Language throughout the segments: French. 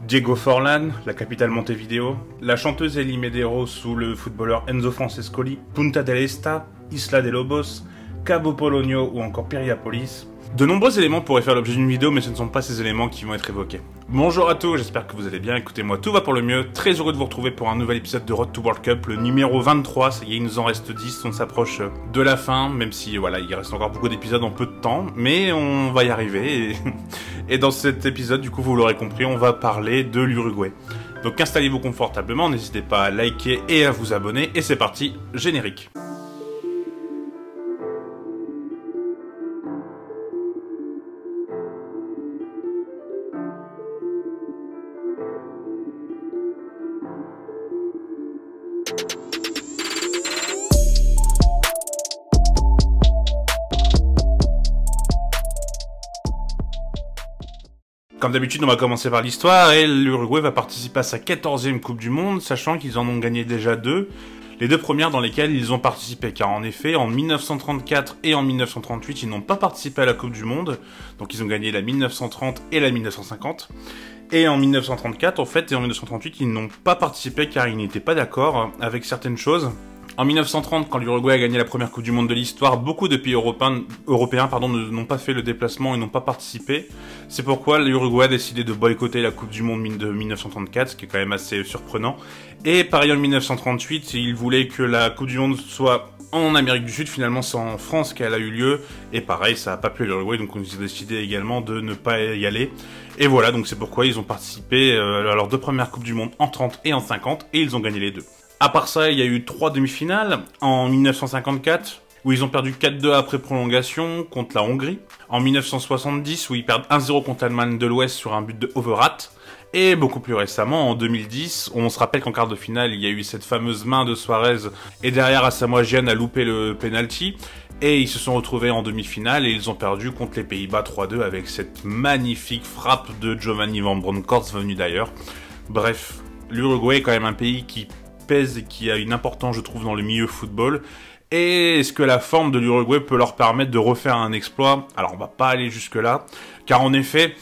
Diego Forlán, la capitale Montevideo, la chanteuse Ellie Medeiros sous le footballeur Enzo Francescoli, Punta del Este, Isla de Lobos, Cabo Polonio ou encore Piriápolis. De nombreux éléments pourraient faire l'objet d'une vidéo, mais ce ne sont pas ces éléments qui vont être évoqués. Bonjour à tous, j'espère que vous allez bien, écoutez-moi, tout va pour le mieux, très heureux de vous retrouver pour un nouvel épisode de Road to World Cup, le numéro 23, ça y est, il nous en reste 10, on s'approche de la fin, même si voilà, il reste encore beaucoup d'épisodes en peu de temps, mais on va y arriver, et dans cet épisode, du coup, vous l'aurez compris, on va parler de l'Uruguay. Donc installez-vous confortablement, n'hésitez pas à liker et à vous abonner, et c'est parti, générique. Comme d'habitude, on va commencer par l'histoire, et l'Uruguay va participer à sa 14e Coupe du Monde, sachant qu'ils en ont gagné déjà deux, les deux premières dans lesquelles ils ont participé, car en effet, en 1934 et en 1938, ils n'ont pas participé à la Coupe du Monde, donc ils ont gagné la 1930 et la 1950, et en 1934, en fait, et en 1938, ils n'ont pas participé car ils n'étaient pas d'accord avec certaines choses. En 1930, quand l'Uruguay a gagné la première Coupe du Monde de l'histoire, beaucoup de pays européens n'ont pas fait le déplacement et n'ont pas participé. C'est pourquoi l'Uruguay a décidé de boycotter la Coupe du Monde de 1934, ce qui est quand même assez surprenant. Et pareil en 1938, ils voulaient que la Coupe du Monde soit en Amérique du Sud, finalement c'est en France qu'elle a eu lieu. Et pareil, ça n'a pas plu à l'Uruguay, donc ils ont décidé également de ne pas y aller. Et voilà, donc c'est pourquoi ils ont participé à leurs deux premières Coupes du Monde en 30 et en 50, et ils ont gagné les deux. À part ça, il y a eu 3 demi-finales. En 1954, où ils ont perdu 4-2 après prolongation contre la Hongrie. En 1970, où ils perdent 1-0 contre l'Allemagne de l'Ouest sur un but de Overath. Et beaucoup plus récemment, en 2010, on se rappelle qu'en quart de finale, il y a eu cette fameuse main de Suarez. Et derrière, Asamoah Gyan a loupé le penalty. Et ils se sont retrouvés en demi-finale et ils ont perdu contre les Pays-Bas 3-2 avec cette magnifique frappe de Giovanni Van Bronckhorst venu d'ailleurs. Bref, l'Uruguay est quand même un pays qui pèse et qui a une importance, je trouve, dans le milieu football. Et est-ce que la forme de l'Uruguay peut leur permettre de refaire un exploit? Alors, on va pas aller jusque-là, car en effet,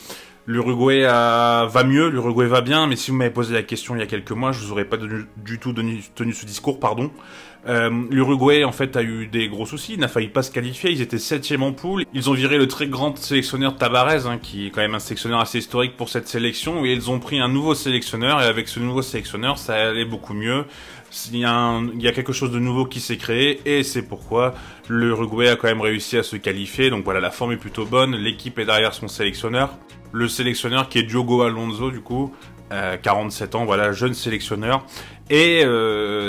l'Uruguay va mieux, l'Uruguay va bien, mais si vous m'avez posé la question il y a quelques mois, je vous aurais pas du tout tenu ce discours, pardon. L'Uruguay, en fait, a eu des gros soucis, il n'a failli pas se qualifier, ils étaient 7e en poule. Ils ont viré le très grand sélectionneur Tabarez, qui est quand même un sélectionneur assez historique pour cette sélection, et ils ont pris un nouveau sélectionneur, et avec ce nouveau sélectionneur, ça allait beaucoup mieux. Il y a quelque chose de nouveau qui s'est créé, et c'est pourquoi l'Uruguay a quand même réussi à se qualifier. Donc voilà, la forme est plutôt bonne, l'équipe est derrière son sélectionneur. Le sélectionneur qui est Diogo Alonso, du coup, 47 ans, voilà, jeune sélectionneur. Et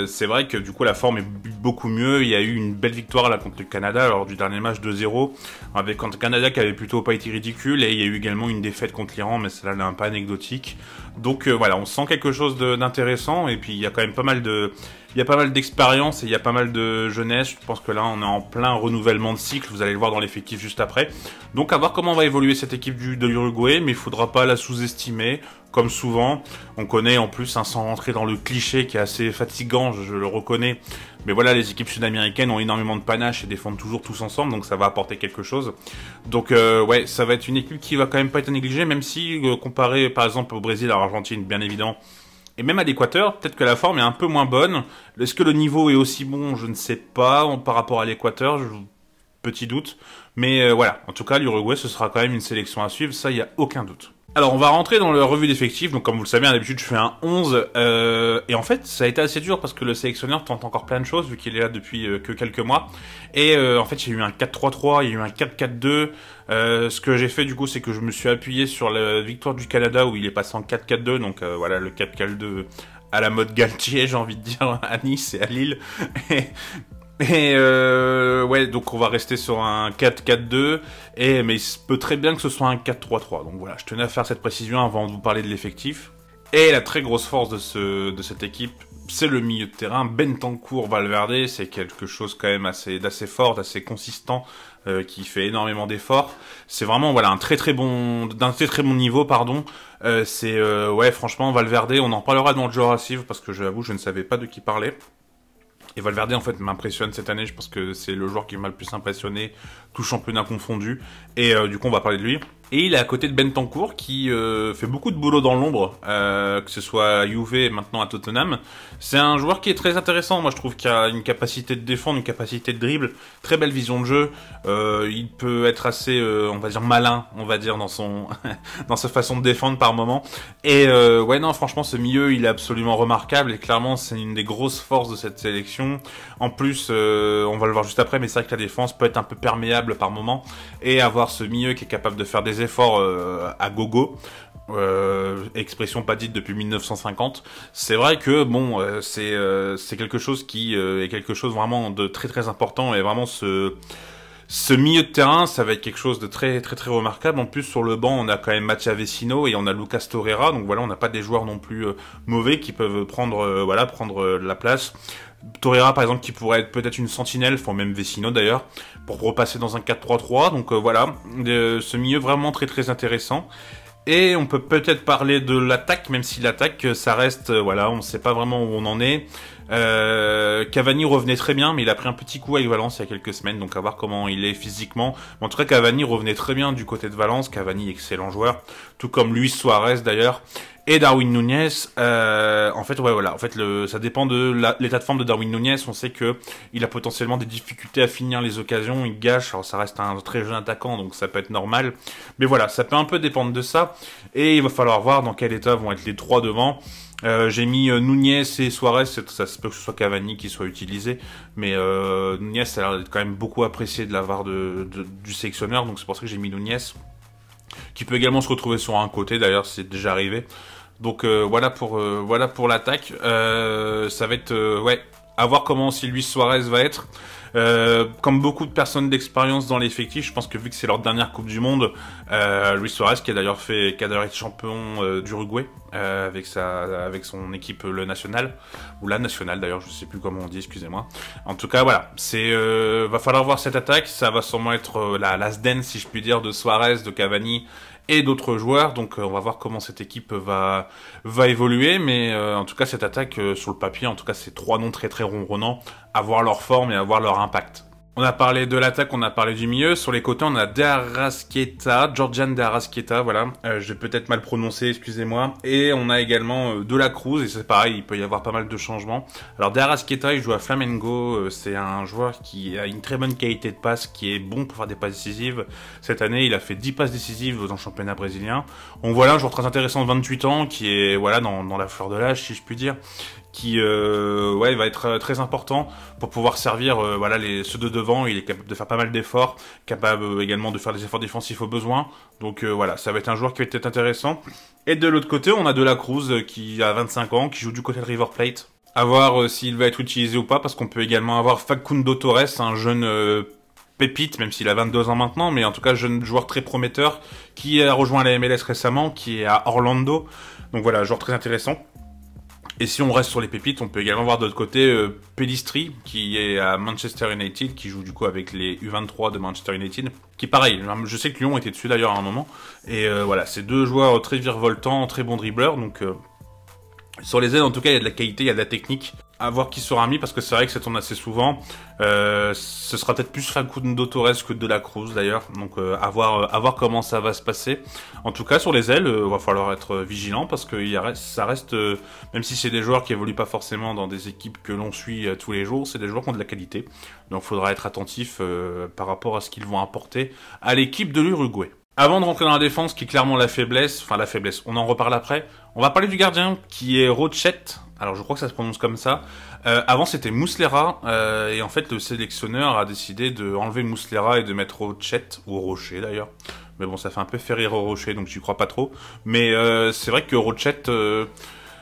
c'est vrai que du coup la forme est beaucoup mieux. Il y a eu une belle victoire là contre le Canada lors du dernier match 2-0, avec contre le Canada qui avait plutôt pas été ridicule, et il y a eu également une défaite contre l'Iran, mais celle-là n'est pas anecdotique. Donc voilà, on sent quelque chose d'intéressant, et puis il y a quand même pas mal d'expérience et il y a pas mal de jeunesse. Je pense que là on est en plein renouvellement de cycle, vous allez le voir dans l'effectif juste après. Donc à voir comment va évoluer cette équipe de l'Uruguay, mais il faudra pas la sous-estimer. Comme souvent, on connaît en plus, sans rentrer dans le cliché qui est assez fatigant, je le reconnais. Mais voilà, les équipes sud-américaines ont énormément de panache et défendent toujours tous ensemble, donc ça va apporter quelque chose. Donc ouais, ça va être une équipe qui va quand même pas être négligée, même si comparé par exemple au Brésil, à l'Argentine, bien évidemment, et même à l'Équateur, peut-être que la forme est un peu moins bonne. Est-ce que le niveau est aussi bon? Je ne sais pas, par rapport à l'Équateur, petit doute. Mais voilà, en tout cas, l'Uruguay, ce sera quand même une sélection à suivre, ça, il n'y a aucun doute. Alors, on va rentrer dans la revue d'effectifs. Donc, comme vous le savez, d'habitude, je fais un 11. Et en fait, ça a été assez dur parce que le sélectionneur tente encore plein de choses vu qu'il est là depuis que quelques mois. Et en fait, il y a eu un 4-3-3, il y a eu un 4-4-2. Ce que j'ai fait, du coup, c'est que je me suis appuyé sur la victoire du Canada où il est passé en 4-4-2. Donc, voilà, le 4-4-2 à la mode Galtier, j'ai envie de dire, à Nice et à Lille. Ouais, donc on va rester sur un 4-4-2, mais il se peut très bien que ce soit un 4-3-3. Donc voilà, je tenais à faire cette précision avant de vous parler de l'effectif. Et la très grosse force de cette équipe, c'est le milieu de terrain. Bentancur, Valverde, c'est quelque chose quand même d'assez fort, d'assez consistant, qui fait énormément d'efforts. C'est vraiment voilà d'un très très bon niveau, pardon. Ouais, franchement, Valverde, on en parlera dans le joueur à suivre parce que j'avoue, je ne savais pas de qui parler. Et Valverde, en fait, m'impressionne cette année. Je pense que c'est le joueur qui m'a le plus impressionné, tout championnat confondu. Et du coup, on va parler de lui. Et il est à côté de Bentancur qui fait beaucoup de boulot dans l'ombre, que ce soit à Juve et maintenant à Tottenham. C'est un joueur qui est très intéressant, moi je trouve qu'il a une capacité de défendre, une capacité de dribble, très belle vision de jeu. Il peut être assez, on va dire malin, on va dire dans son dans sa façon de défendre par moment. Et ouais non franchement ce milieu il est absolument remarquable et clairement c'est une des grosses forces de cette sélection. En plus on va le voir juste après, mais c'est vrai que la défense peut être un peu perméable par moment et avoir ce milieu qui est capable de faire des efforts à gogo, expression pas dite depuis 1950. C'est vrai que bon, c'est quelque chose qui est quelque chose vraiment de très très important et vraiment ce milieu de terrain, ça va être quelque chose de très très très remarquable. En plus sur le banc, on a quand même Mathia Vecino et on a Lucas Torreira, donc voilà, on n'a pas des joueurs non plus mauvais qui peuvent prendre voilà prendre la place. Torreira par exemple qui pourrait être peut-être une sentinelle, enfin même Vecino d'ailleurs, pour repasser dans un 4-3-3. Donc voilà, ce milieu vraiment très très intéressant. Et on peut peut-être parler de l'attaque, même si l'attaque, ça reste, voilà, on ne sait pas vraiment où on en est. Cavani revenait très bien, mais il a pris un petit coup avec Valence il y a quelques semaines, donc à voir comment il est physiquement. Mais en tout cas, Cavani revenait très bien du côté de Valence. Cavani, excellent joueur, tout comme Luis Suarez d'ailleurs. Et Darwin Núñez, en fait, ouais, voilà, en fait, ça dépend de l'état de forme de Darwin Núñez. On sait que il a potentiellement des difficultés à finir les occasions, il gâche. Alors, ça reste un très jeune attaquant, donc ça peut être normal. Mais voilà, ça peut un peu dépendre de ça. Et il va falloir voir dans quel état vont être les trois devant. J'ai mis Núñez et Suarez, ça se peut que ce soit Cavani qui soit utilisé, mais Núñez ça a l'air d'être quand même beaucoup apprécié de la part du sélectionneur, donc c'est pour ça que j'ai mis Núñez, qui peut également se retrouver sur un côté, d'ailleurs c'est déjà arrivé. Donc voilà pour l'attaque. Ça va être ouais, à voir comment si Luis Suarez va être. Comme beaucoup de personnes d'expérience dans l'effectif, je pense que vu que c'est leur dernière Coupe du Monde, Luis Suarez qui a d'ailleurs été champion d'Uruguay avec son équipe le national ou la nationale d'ailleurs, je sais plus comment on dit, excusez-moi. En tout cas voilà, va falloir voir cette attaque, ça va sûrement être la last dance si je puis dire de Suarez, de Cavani et d'autres joueurs, donc on va voir comment cette équipe va évoluer, mais en tout cas cette attaque sur le papier, en tout cas c'est trois noms très très ronronnants, à voir leur forme et à voir leur impact. On a parlé de l'attaque, on a parlé du milieu. Sur les côtés, on a De Arrascaeta, Georgian De Arrascaeta, voilà. Je vais peut-être mal prononcer, excusez-moi. Et on a également De La Cruz, et c'est pareil, il peut y avoir pas mal de changements. Alors De Arrascaeta, il joue à Flamengo, c'est un joueur qui a une très bonne qualité de passe, qui est bon pour faire des passes décisives. Cette année, il a fait 10 passes décisives dans le championnat brésilien. Donc voilà, un joueur très intéressant de 28 ans, qui est voilà dans la fleur de l'âge, si je puis dire, qui ouais, va être très important pour pouvoir servir voilà ceux de devant. Il est capable de faire pas mal d'efforts, capable également de faire des efforts défensifs au besoin. Donc voilà, ça va être un joueur qui va être intéressant. Et de l'autre côté, on a De La Cruz qui a 25 ans, qui joue du côté de River Plate. À voir s'il va être utilisé ou pas, parce qu'on peut également avoir Facundo Torres, un jeune pépite, même s'il a 22 ans maintenant, mais en tout cas jeune joueur très prometteur, qui a rejoint la MLS récemment, qui est à Orlando. Donc voilà, joueur très intéressant. Et si on reste sur les pépites, on peut également voir de l'autre côté Pellistri, qui est à Manchester United, qui joue du coup avec les U23 de Manchester United, qui pareil, je sais que Lyon était dessus d'ailleurs à un moment, et voilà, c'est deux joueurs très virevoltants, très bons dribbleurs, donc sur les ailes en tout cas il y a de la qualité, il y a de la technique. À voir qui sera mis, parce que c'est vrai que ça tourne assez souvent. Ce sera peut-être plus Facundo Torres que De La Cruz d'ailleurs, donc à voir comment ça va se passer. En tout cas sur les ailes, va falloir être vigilant, parce que ça reste, même si c'est des joueurs qui évoluent pas forcément dans des équipes que l'on suit tous les jours, c'est des joueurs qui ont de la qualité. Donc il faudra être attentif par rapport à ce qu'ils vont apporter à l'équipe de l'Uruguay. Avant de rentrer dans la défense, qui est clairement la faiblesse, on en reparle après, on va parler du gardien, qui est Rochet. Alors je crois que ça se prononce comme ça. Avant c'était Muslera, et en fait le sélectionneur a décidé de enlever Muslera et de mettre Rochet, ou Rocher d'ailleurs. Mais bon, ça fait un peu Ferrero Rocher, donc j'y crois pas trop. Mais c'est vrai que Rochet...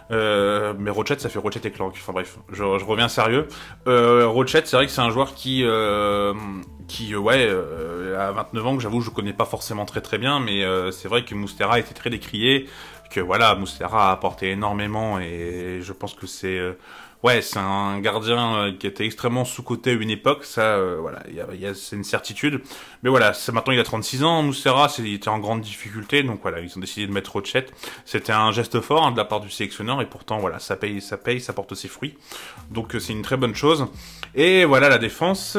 mais Rochet, ça fait Rochet et Clank. Enfin bref, je reviens sérieux. Rochet, c'est vrai que c'est un joueur qui ouais, à 29 ans, que j'avoue, je connais pas forcément très très bien, mais c'est vrai que Muslera était très décrié, que voilà, Muslera a apporté énormément, et je pense que c'est ouais, c'est un gardien qui était extrêmement sous-coté à une époque, ça, voilà, c'est une certitude. Mais voilà, maintenant il a 36 ans, Muslera, il était en grande difficulté, donc voilà, ils ont décidé de mettre Rochet. C'était un geste fort de la part du sélectionneur, et pourtant, voilà, ça paye, ça porte ses fruits. Donc c'est une très bonne chose. Et voilà la défense.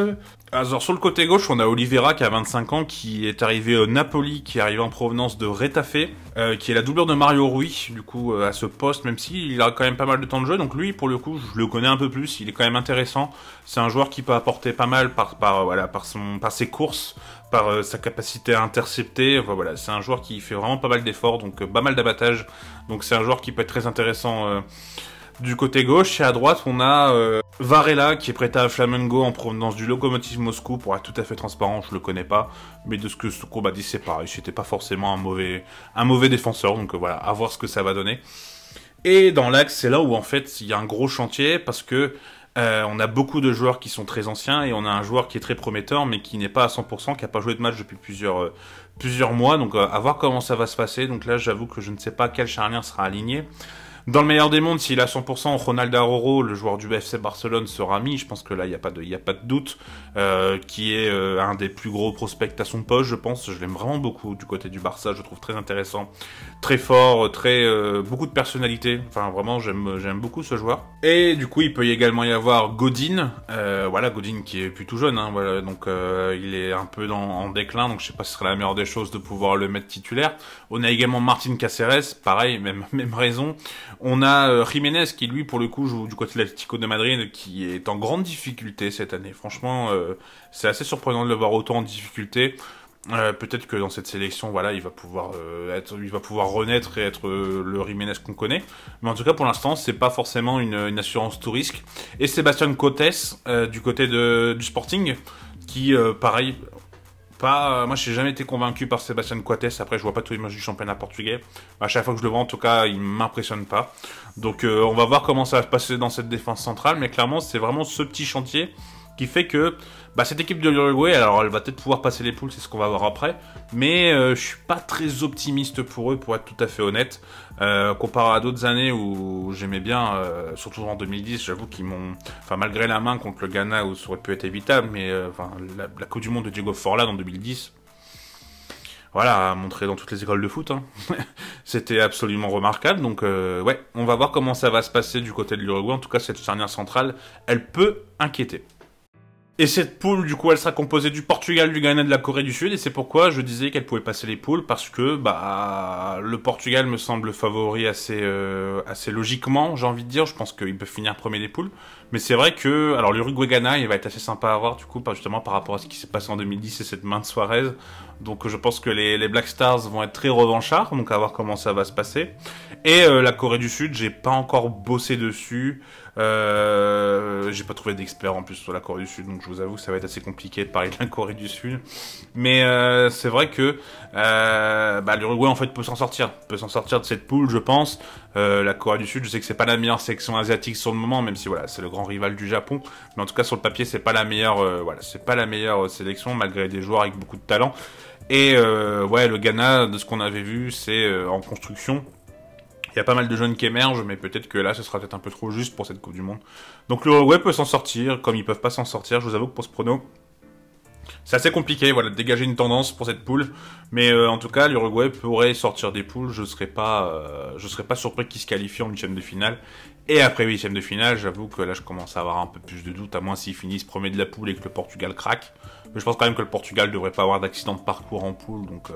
Alors sur le côté gauche, on a Oliveira qui a 25 ans, qui est arrivé au Napoli, qui est arrivé en provenance de Retafe, qui est la doublure de Mario Rui, du coup, à ce poste, même s'il a quand même pas mal de temps de jeu. Donc lui, pour le coup, je le connais un peu plus, il est quand même intéressant. C'est un joueur qui peut apporter pas mal par ses courses, par sa capacité à intercepter. Enfin, voilà, c'est un joueur qui fait vraiment pas mal d'efforts, donc pas mal d'abattage. Donc c'est un joueur qui peut être très intéressant du côté gauche. Et à droite, on a Varela qui est prêté à Flamengo en provenance du Lokomotiv Moscou. Pour être tout à fait transparent, je le connais pas, mais de ce que Souko m'a dit, c'est pareil. C'était pas forcément un mauvais défenseur, donc voilà, à voir ce que ça va donner. Et dans l'axe, c'est là où en fait il y a un gros chantier parce que on a beaucoup de joueurs qui sont très anciens et on a un joueur qui est très prometteur mais qui n'est pas à 100%, qui a pas joué de match depuis plusieurs mois. Donc à voir comment ça va se passer. Donc là, j'avoue que je ne sais pas quelle charnière sera alignée. Dans le meilleur des mondes, s'il est à 100%, Ronaldo Araujo, le joueur du FC Barcelone, sera mis. Je pense que là, il n'y a pas de doute. Qui est un des plus gros prospects à son poste, je pense. Je l'aime vraiment beaucoup du côté du Barça. Je le trouve très intéressant, très fort, beaucoup de personnalité. Enfin, vraiment, j'aime beaucoup ce joueur. Et du coup, il peut également y avoir Godin. Voilà, Godin qui est plutôt jeune. Hein, voilà, donc il est un peu en déclin. Donc je sais pas si ce serait la meilleure des choses de pouvoir le mettre titulaire. On a également Martin Caceres. Pareil, même raison. On a Jiménez qui, lui, pour le coup, joue du côté de l'Atlético de Madrid, qui est en grande difficulté cette année. Franchement, c'est assez surprenant de le voir autant en difficulté. Peut-être que dans cette sélection, voilà, il va pouvoir renaître et être le Jiménez qu'on connaît. Mais en tout cas, pour l'instant, c'est pas forcément une assurance tout risque. Et Sébastien Coates, du côté du Sporting, qui, pareil... moi, j'ai jamais été convaincu par Sébastien Coates. Après, je vois pas tous les matchs du championnat portugais. À chaque fois que je le vois, en tout cas, il m'impressionne pas. Donc, on va voir comment ça va se passer dans cette défense centrale. Mais clairement, c'est vraiment ce petit chantier qui fait que cette équipe de l'Uruguay, alors elle va peut-être pouvoir passer les poules, c'est ce qu'on va voir après. Mais je suis pas très optimiste pour eux, pour être tout à fait honnête. Comparé à d'autres années où j'aimais bien, surtout en 2010, j'avoue qu'ils m'ont... Enfin, malgré la main contre le Ghana, où ça aurait pu être évitable, mais la Coupe du Monde de Diego Forlán en 2010, voilà, montré dans toutes les écoles de foot, hein. C'était absolument remarquable. Donc ouais, on va voir comment ça va se passer du côté de l'Uruguay. En tout cas, cette charnière centrale, elle peut inquiéter. Et cette poule, du coup, elle sera composée du Portugal, du Ghana, de la Corée du Sud, et c'est pourquoi je disais qu'elle pouvait passer les poules, parce que le Portugal me semble favori assez logiquement, j'ai envie de dire. Je pense qu'ils peuvent finir premier des poules, mais c'est vrai que, alors l'Uruguay-Ghana, il va être assez sympa à voir, du coup, justement par rapport à ce qui s'est passé en 2010 et cette main de Suarez. Donc je pense que les Black Stars vont être très revanchards, donc à voir comment ça va se passer. Et la Corée du Sud, j'ai pas encore bossé dessus. J'ai pas trouvé d'expert en plus sur la Corée du Sud, donc je vous avoue que ça va être assez compliqué de parler de la Corée du Sud. Mais c'est vrai que l'Uruguay en fait peut s'en sortir de cette poule, je pense. La Corée du Sud, je sais que c'est pas la meilleure sélection asiatique sur le moment, même si voilà, c'est le grand rival du Japon. Mais en tout cas sur le papier, c'est pas la meilleure, c'est pas la meilleure sélection malgré des joueurs avec beaucoup de talent. Et ouais, le Ghana, de ce qu'on avait vu, c'est en construction. Il y a pas mal de jeunes qui émergent, mais peut-être que là, ce sera peut-être un peu trop juste pour cette Coupe du Monde. Donc l'Uruguay peut s'en sortir, comme ils peuvent pas s'en sortir. Je vous avoue que pour ce prono, c'est assez compliqué, voilà, de dégager une tendance pour cette poule. Mais en tout cas, l'Uruguay pourrait sortir des poules. Je serais pas surpris qu'ils se qualifient en huitième de finale. Et après huitième de finale, j'avoue que là, je commence à avoir un peu plus de doutes, à moins s'ils finissent premier de la poule et que le Portugal craque. Mais je pense quand même que le Portugal devrait pas avoir d'accident de parcours en poule. Donc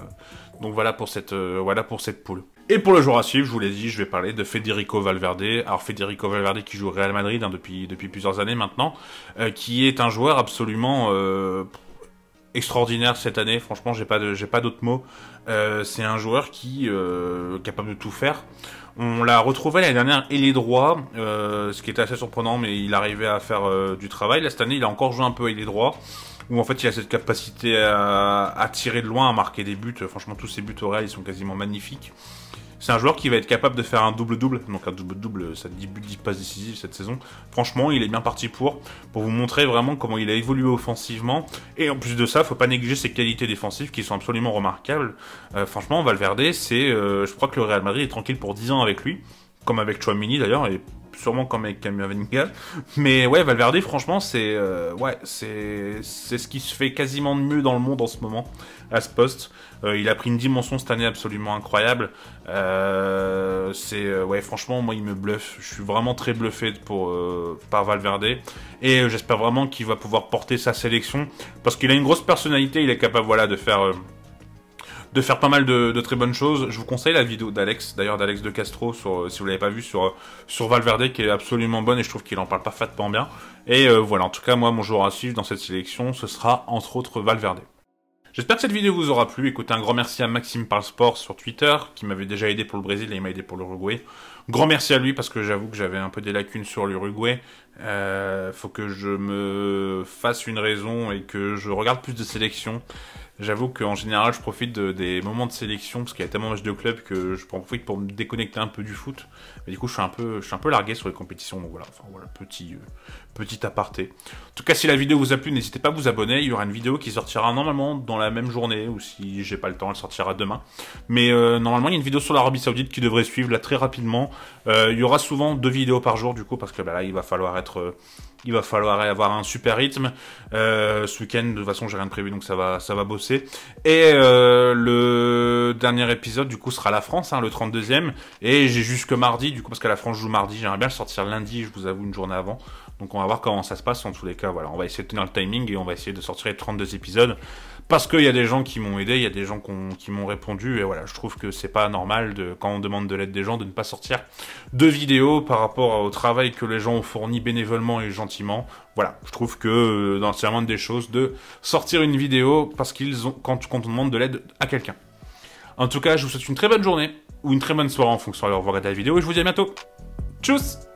voilà pour cette poule. Et pour le joueur à suivre, je vous l'ai dit, je vais parler de Federico Valverde. Alors Federico Valverde qui joue au Real Madrid depuis plusieurs années maintenant, qui est un joueur absolument extraordinaire cette année. Franchement, j'ai pas d'autres mots. C'est un joueur qui est capable de tout faire. On l'a retrouvé l'année dernière ailier droit, ce qui était assez surprenant, mais il arrivait à faire du travail. Là, cette année, il a encore joué un peu ailier droit, où en fait, il a cette capacité à tirer de loin, à marquer des buts. Franchement, tous ses buts au Real, ils sont quasiment magnifiques. C'est un joueur qui va être capable de faire un double-double. Donc un double-double, ça 10 buts, 10 passes décisives cette saison. Franchement, il est bien parti pour vous montrer vraiment comment il a évolué offensivement. Et en plus de ça, faut pas négliger ses qualités défensives qui sont absolument remarquables. Franchement, Valverde, je crois que le Real Madrid est tranquille pour 10 ans avec lui. comme avec Chouamini d'ailleurs, et sûrement comme avec Camavinga. Mais ouais, Valverde, franchement, c'est ce qui se fait quasiment de mieux dans le monde en ce moment, à ce poste. Il a pris une dimension cette année absolument incroyable. Ouais, franchement, moi, il me bluffe. Je suis vraiment très bluffé par Valverde. Et j'espère vraiment qu'il va pouvoir porter sa sélection, parce qu'il a une grosse personnalité, il est capable, voilà, de faire pas mal de très bonnes choses. Je vous conseille la vidéo d'Alex, d'ailleurs d'Alex de Castro, si vous l'avez pas vu, sur Valverde, qui est absolument bonne, et je trouve qu'il en parle parfaitement bien. Et voilà, en tout cas, moi, mon joueur à suivre dans cette sélection, ce sera entre autres Valverde. J'espère que cette vidéo vous aura plu. Écoutez, un grand merci à Maxime Parlesport sur Twitter, qui m'avait déjà aidé pour le Brésil et il m'a aidé pour l'Uruguay. Grand merci à lui, parce que j'avoue que j'avais un peu des lacunes sur l'Uruguay. Faut que je me fasse une raison et que je regarde plus de sélections. J'avoue qu'en général, je profite des moments de sélection, parce qu'il y a tellement de matchs de club que je profite pour me déconnecter un peu du foot. Mais du coup, je suis un peu largué sur les compétitions, donc voilà, enfin voilà, petit aparté. En tout cas, si la vidéo vous a plu, n'hésitez pas à vous abonner. Il y aura une vidéo qui sortira normalement dans la même journée, ou si j'ai pas le temps, elle sortira demain. Mais normalement, il y a une vidéo sur l'Arabie Saoudite qui devrait suivre là très rapidement. Il y aura souvent 2 vidéos par jour, du coup, parce que bah, là, il va falloir avoir un super rythme. Ce week-end, de toute façon, j'ai rien de prévu, donc ça va bosser. Et le dernier épisode, du coup, sera la France, hein, le 32e. Et j'ai jusque mardi, du coup, parce que la France joue mardi. J'aimerais bien le sortir lundi, je vous avoue, une journée avant. Donc on va voir comment ça se passe. En tous les cas, voilà, on va essayer de tenir le timing et on va essayer de sortir les 32 épisodes. Parce qu'il y a des gens qui m'ont aidé, il y a des gens qui m'ont répondu. Et voilà, je trouve que c'est pas normal, quand on demande de l'aide des gens, de ne pas sortir de vidéos par rapport au travail que les gens ont fourni bénévolement et gentiment. Voilà, je trouve que c'est la moindre des choses de sortir une vidéo parce quand on demande de l'aide à quelqu'un. En tout cas, je vous souhaite une très bonne journée ou une très bonne soirée en fonction de vous regardez la vidéo et je vous dis à bientôt. Tchuss!